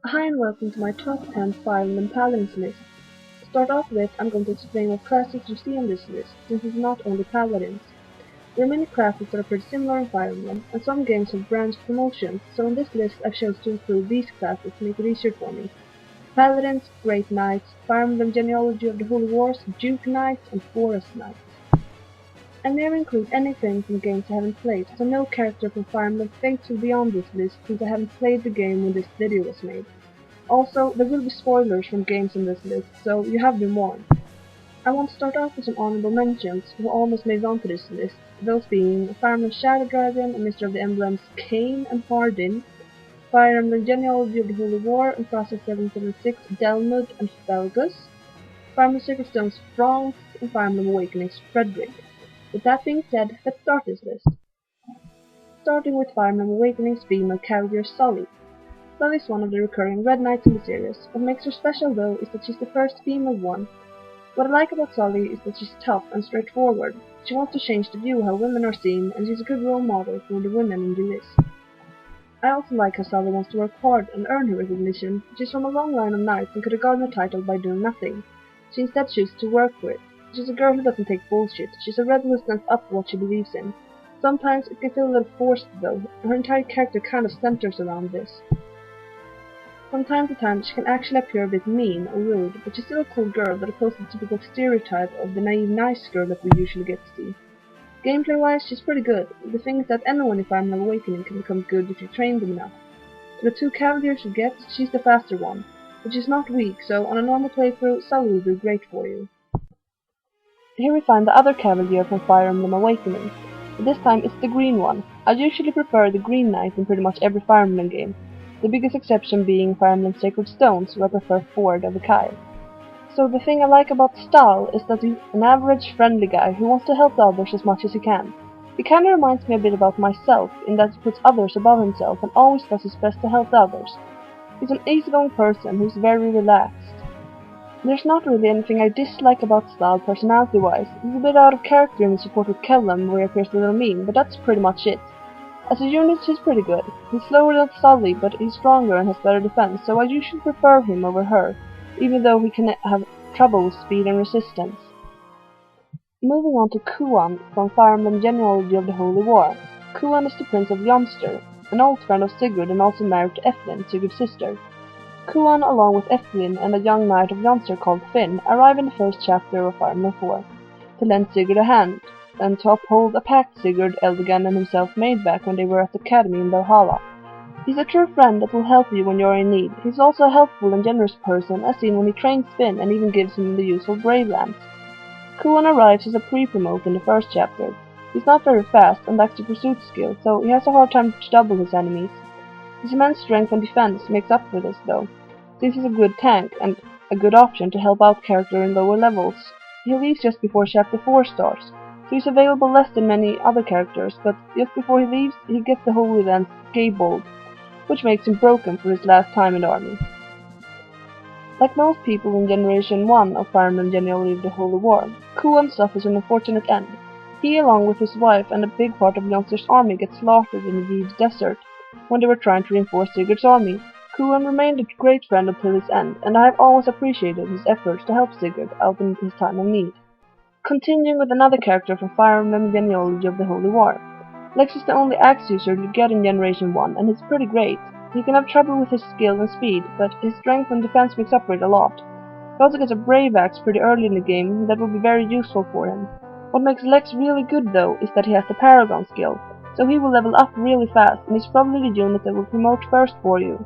Hi and welcome to my top 10 Fire Emblem Paladins list. To start off with, I'm going to explain what classes you see on this list, since it's not only Paladins. There are many classes that are pretty similar in Fire Emblem, and some games have branched promotions, so on this list I've chosen to include these classes to make it easier for me. Paladins, Great Knights, Fire Emblem Genealogy of the Holy Wars, Duke Knights, and Forest Knights. I never include anything from games I haven't played, so no character from Fire Emblem Fates will be on this list since I haven't played the game when this video was made. Also, there will be spoilers from games in this list, so you have been warned. I want to start off with some honorable mentions who almost made it onto this list, those being Fire Emblem Shadow Dragon and Mr. of the Emblems Kain and Hardin, Fire Emblem Genealogy of the Holy War and Process 776 Delmud and Felgus, Fire Emblem Sacred Stones Franz, and Fire Emblem Awakenings Frederick. With that being said, let's start this list. Starting with Fire Emblem Awakenings female cavalier Sully. Sully is one of the recurring Red Knights in the series. What makes her special though is that she's the first female one. What I like about Sully is that she's tough and straightforward. She wants to change the view how women are seen, and she's a good role model for the women in the list. I also like how Sully wants to work hard and earn her recognition. She's from a long line of knights and could have gotten a title by doing nothing. She instead chooses to work for it. She's a girl who doesn't take bullshit. She's a rebel who stands up for what she believes in. Sometimes it can feel a little forced though. Her entire character kind of centers around this. From time to time she can actually appear a bit mean or rude, but she's still a cool girl that opposes the typical stereotype of the naive nice girl that we usually get to see. Gameplay-wise, she's pretty good. The thing is that anyone in Fire Emblem Awakening can become good if you train them enough. For the two cavaliers you get, she's the faster one, but she's not weak, so on a normal playthrough, Sully will do great for you. Here we find the other cavalier from Fire Emblem Awakening. This time it's the green one. I usually prefer the green knight in pretty much every Fire Emblem game, the biggest exception being Fire Emblem Sacred Stones, where I prefer Ford over Kai. So the thing I like about Stahl is that he's an average, friendly guy who wants to help others as much as he can. He kinda reminds me a bit about myself, in that he puts others above himself and always does his best to help others. He's an easygoing person who's very relaxed. There's not really anything I dislike about Stahl personality-wise. He's a bit out of character in the support with Kellum, where he appears a little mean, but that's pretty much it. As a unit, he's pretty good. He's slower than Sully, but he's stronger and has better defense, so I usually prefer him over her, even though he can have trouble with speed and resistance. Moving on to Kuan from Fire Emblem Genealogy of the Holy War. Kuan is the Prince of Youngster, an old friend of Sigurd and also married to Ethlin, Sigurd's sister. Kuan, along with Ethlin and a young knight of Youngster called Finn, arrive in the first chapter of Fire Emblem 4 to lend Sigurd a hand, and to uphold a pact Sigurd, Eldegan, and himself made back when they were at the academy in Valhalla. He's a true friend that will help you when you're in need. He's also a helpful and generous person, as seen when he trains Finn and even gives him the useful Brave Lance. Kuan arrives as a pre-promote in the first chapter. He's not very fast and lacks the pursuit skill, so he has a hard time to double his enemies. His immense strength and defense makes up for this though, since he's a good tank and a good option to help out character in lower levels. He leaves just before chapter 4 starts, so he's available less than many other characters, but just before he leaves, he gets the holy lance Gaybold, which makes him broken for his last time in the army. Like most people in Generation 1 of Fire Emblem Genealogy of the Holy War, Kuan suffers an unfortunate end. He, along with his wife and a big part of Youngster's army, get slaughtered in the Yid Desert when they were trying to reinforce Sigurd's army. Kuan remained a great friend until his end, and I have always appreciated his efforts to help Sigurd out in his time of need. Continuing with another character from Fire Emblem Genealogy of the Holy War. Lex is the only axe user you get in Generation 1, and he's pretty great. He can have trouble with his skill and speed, but his strength and defense makes up for it a lot. He also gets a Brave Axe pretty early in the game that will be very useful for him. What makes Lex really good though is that he has the Paragon skill, so he will level up really fast, and he's probably the unit that will promote first for you.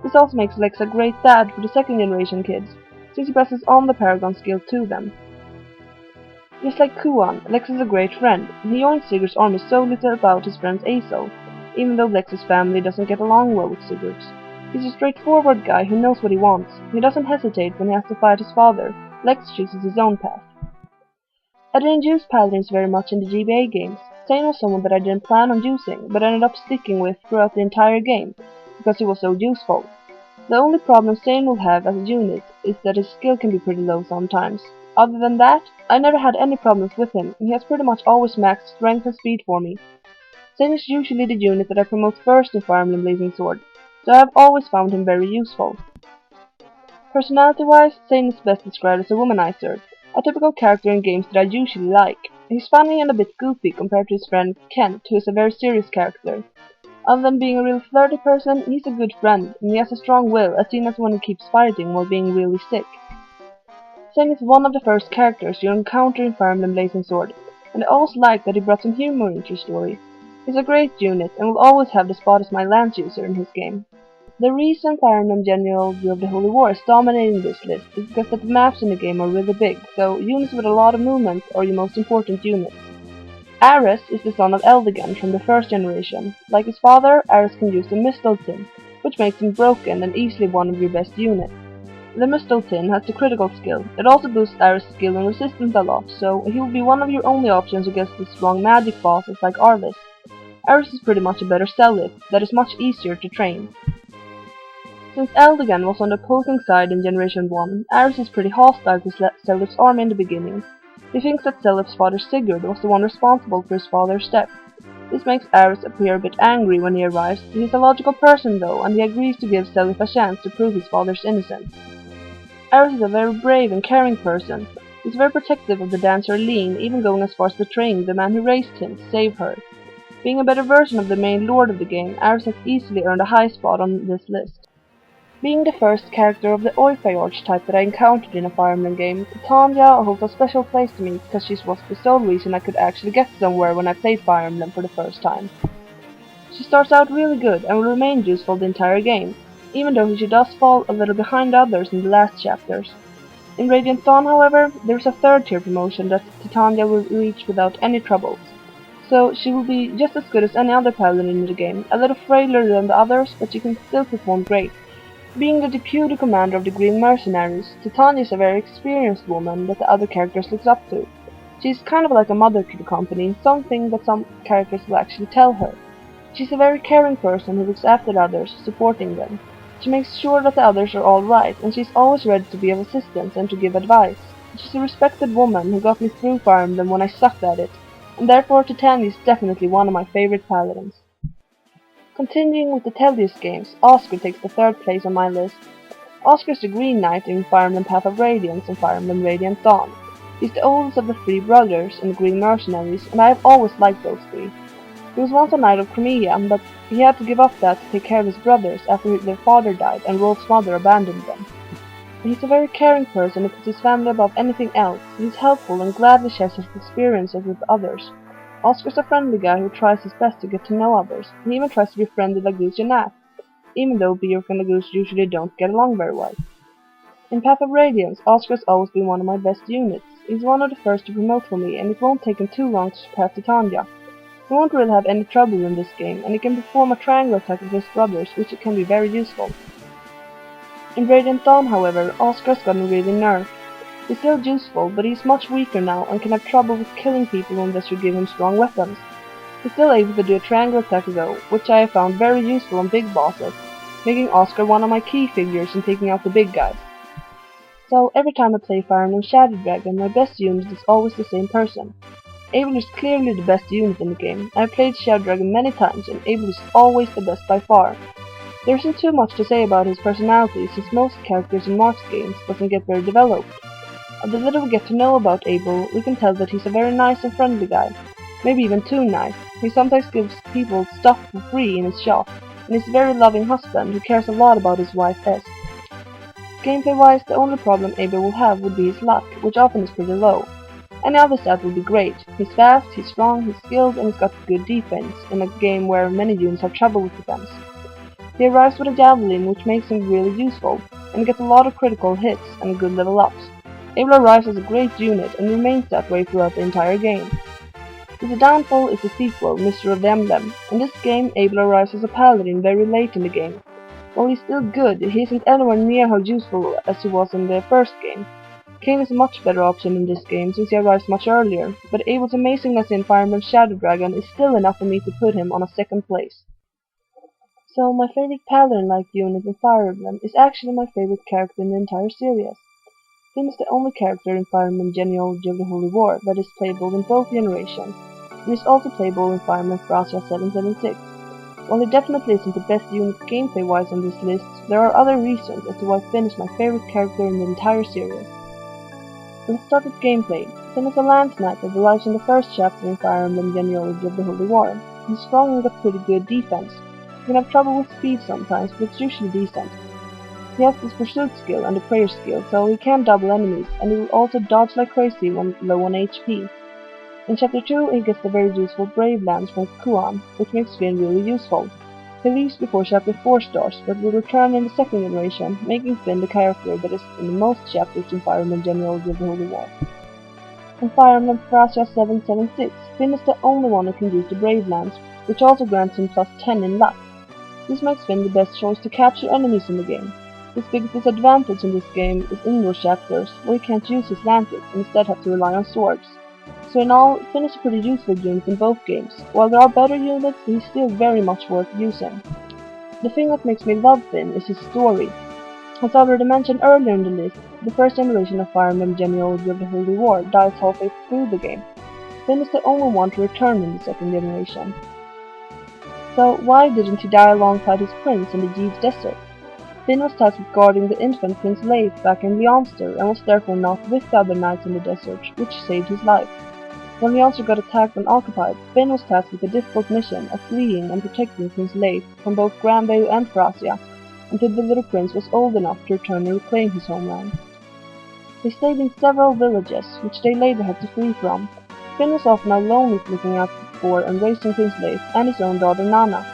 This also makes Lex a great dad for the second generation kids, since he passes on the Paragon skill to them. Just like Kuan, Lex is a great friend. He joins Sigurd's army so little about his friend's Azel, even though Lex's family doesn't get along well with Sigurd's. He's a straightforward guy who knows what he wants. He doesn't hesitate when he has to fight his father. Lex chooses his own path. I didn't use Paladins very much in the GBA games. Zane was someone that I didn't plan on using, but ended up sticking with throughout the entire game, because he was so useful. The only problem Zane will have as a unit is that his skill can be pretty low sometimes. Other than that, I never had any problems with him. He has pretty much always maxed strength and speed for me. Zane is usually the unit that I promote first in Fire Emblem Blazing Sword, so I have always found him very useful. Personality-wise, Zane is best described as a womanizer, a typical character in games that I usually like. He's funny and a bit goofy compared to his friend Kent, who is a very serious character. Other than being a real flirty person, he's a good friend, and he has a strong will, as seen as one who keeps fighting while being really sick. Zane is one of the first characters you encounter in Fire Emblem Blazing Sword, and I always like that he brought some humor into your story. He's a great unit, and will always have the spot as my lance user in his game. The reason Fire Emblem General of the Holy War is dominating this list is because the maps in the game are really big, so units with a lot of movement are your most important units. Ares is the son of Eldigan from the first generation. Like his father, Ares can use the Mistle Tin, which makes him broken and easily one of your best units. The Mistle Tin has the critical skill. It also boosts Ares' skill and resistance a lot, so he will be one of your only options against the strong magic bosses like Arlis. Ares is pretty much a better Cellip that is much easier to train. Since Eldigan was on the opposing side in Generation 1, Ares is pretty hostile to Cellip's army in the beginning. He thinks that Cellip's father Sigurd was the one responsible for his father's death. This makes Ares appear a bit angry when he arrives. He is a logical person though, and he agrees to give Cellip a chance to prove his father's innocence. Ares is a very brave and caring person. He's very protective of the dancer Lean, even going as far as betraying the man who raised him to save her. Being a better version of the main lord of the game, Ares has easily earned a high spot on this list. Being the first character of the Oifei archetype that I encountered in a Fire Emblem game, Titania holds a special place to me because she was the sole reason I could actually get somewhere when I played Fire Emblem for the first time. She starts out really good and will remain useful the entire game, even though she does fall a little behind others in the last chapters. In Radiant Dawn, however, there is a third tier promotion that Titania will reach without any troubles. So she will be just as good as any other paladin in the game, a little frailer than the others, but she can still perform great. Being the deputy commander of the Green Mercenaries, Titania is a very experienced woman that the other characters look up to. She is kind of like a mother to the company, something that some characters will actually tell her. She's a very caring person who looks after the others, supporting them. She makes sure that the others are alright, and she's always ready to be of assistance and to give advice. She's a respected woman who got me through Fire Emblem when I sucked at it, and therefore Titania is definitely one of my favorite paladins. Continuing with the Teldius games, Oscar takes the third place on my list. Oscar is the Green Knight in Fire Emblem Path of Radiance and Fire Emblem Radiant Dawn. He's the oldest of the three brothers in the Green Mercenaries, and I have always liked those three. He was once a knight of Crimea, but he had to give up that to take care of his brothers after their father died and Rolf's mother abandoned them. He's a very caring person who puts his family above anything else. He's helpful and gladly shares his experiences with others. Oscar's a friendly guy who tries his best to get to know others. He even tries to be friendly with Laguz and Nat, even though Bjork and Laguz usually don't get along very well. In Path of Radiance, Oscar has always been one of my best units. He's one of the first to promote for me, and it won't take him too long to surpass Titania. He won't really have any trouble in this game, and he can perform a triangle attack with his brothers, which can be very useful. In Radiant Dawn, however, Oscar has gotten really nerfed. He's still useful, but he's much weaker now and can have trouble with killing people unless you give him strong weapons. He's still able to do a triangle attack though, which I have found very useful on big bosses, making Oscar one of my key figures in taking out the big guys. So every time I play Fire Emblem Shadow Dragon, my best unit is always the same person. Abel is clearly the best unit in the game. I have played Shadow Dragon many times, and Abel is always the best by far. There isn't too much to say about his personality, since most characters in Mark's games doesn't get very developed. Of the little we get to know about Abel, we can tell that he's a very nice and friendly guy. Maybe even too nice. He sometimes gives people stuff for free in his shop, and is a very loving husband who cares a lot about his wife S. Gameplay-wise, the only problem Abel will have would be his luck, which often is pretty low. Any other stat would be great. He's fast, he's strong, he's skilled, and he's got good defense, in a game where many units have trouble with defense. He arrives with a javelin, which makes him really useful, and gets a lot of critical hits and good level ups. Abel arrives as a great unit and remains that way throughout the entire game. His downfall is the sequel, Mystery of the Emblem. In this game, Abel arrives as a paladin very late in the game. While he's still good, he isn't anywhere near how useful as he was in the first game. Kain is a much better option in this game since he arrives much earlier, but Abel's amazingness in Fire Emblem Shadow Dragon is still enough for me to put him on a second place. So my favorite paladin-like unit in Fire Emblem is actually my favorite character in the entire series. Finn is the only character in Fire Emblem Genealogy of the Holy War that is playable in both generations, and is also playable in Fire Emblem Thracia 776. While it definitely isn't the best unit gameplay-wise on this list, there are other reasons as to why Finn is my favorite character in the entire series. Let's start with gameplay. Finn is a Lance Knight that arrives in the first chapter in Fire Emblem Genealogy of the Holy War. He's strong and got pretty good defense. He can have trouble with speed sometimes, but it's usually decent. He has this pursuit skill and a prayer skill, so he can double enemies, and he will also dodge like crazy when low on HP. In Chapter 2, he gets the very useful Brave Lance from Kuan, which makes Finn really useful. He leaves before Chapter 4 starts, but will return in the second generation, making Finn the character that is in the most chapters in Fire Emblem Genealogy of the Holy War. In Fire Emblem Thracia 776, Finn is the only one who can use the Brave Lance, which also grants him plus 10 in luck. This makes Finn the best choice to capture enemies in the game. His biggest disadvantage in this game is indoor chapters, where he can't use his lances and instead have to rely on swords. So in all, Finn is a pretty useful unit in both games. While there are better units, he's still very much worth using. The thing that makes me love Finn is his story. As already mentioned earlier in the list, the first generation of Fire Emblem Genealogy of the Holy War dies halfway through the game. Finn is the only one to return in the second generation. So why didn't he die alongside his prince in the Jeeves Desert? Finn was tasked with guarding the infant Prince Leif back in Leonster and was therefore not with the other knights in the desert, which saved his life. When Leonster got attacked and occupied, Finn was tasked with the difficult mission of fleeing and protecting Prince Leif from both Granvale and Thracia, until the little prince was old enough to return and reclaim his homeland. They stayed in several villages, which they later had to flee from. Finn was often alone looking out for and raising Prince Leif and his own daughter Nana.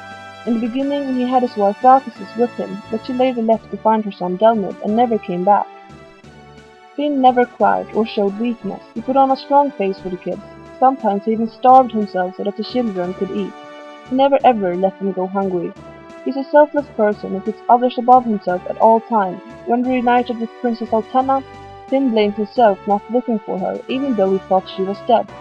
In the beginning, he had his wife Valkasis with him, but she later left to find her son Delmid and never came back. Finn never cried or showed weakness. He put on a strong face for the kids. Sometimes he even starved himself so that the children could eat. He never ever let them go hungry. He's a selfless person who puts others above himself at all times. When reunited with Princess Altena, Finn blames himself not looking for her, even though he thought she was dead.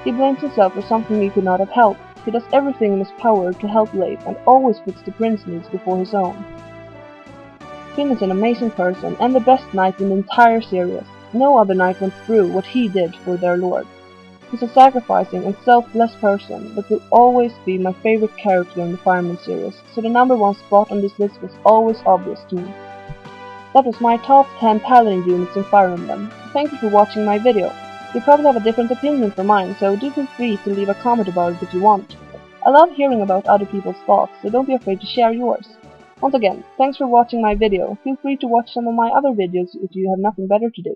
He blames himself for something he could not have helped. He does everything in his power to help Leif and always puts the prince's needs before his own. Finn is an amazing person and the best knight in the entire series. No other knight went through what he did for their lord. He's a sacrificing and selfless person, but will always be my favorite character in the Fire Emblem series, so the number one spot on this list was always obvious to me. That was my top 10 Paladin units in Fire Emblem. Thank you for watching my video. You probably have a different opinion from mine, so do feel free to leave a comment about it if you want. I love hearing about other people's thoughts, so don't be afraid to share yours. Once again, thanks for watching my video. Feel free to watch some of my other videos if you have nothing better to do.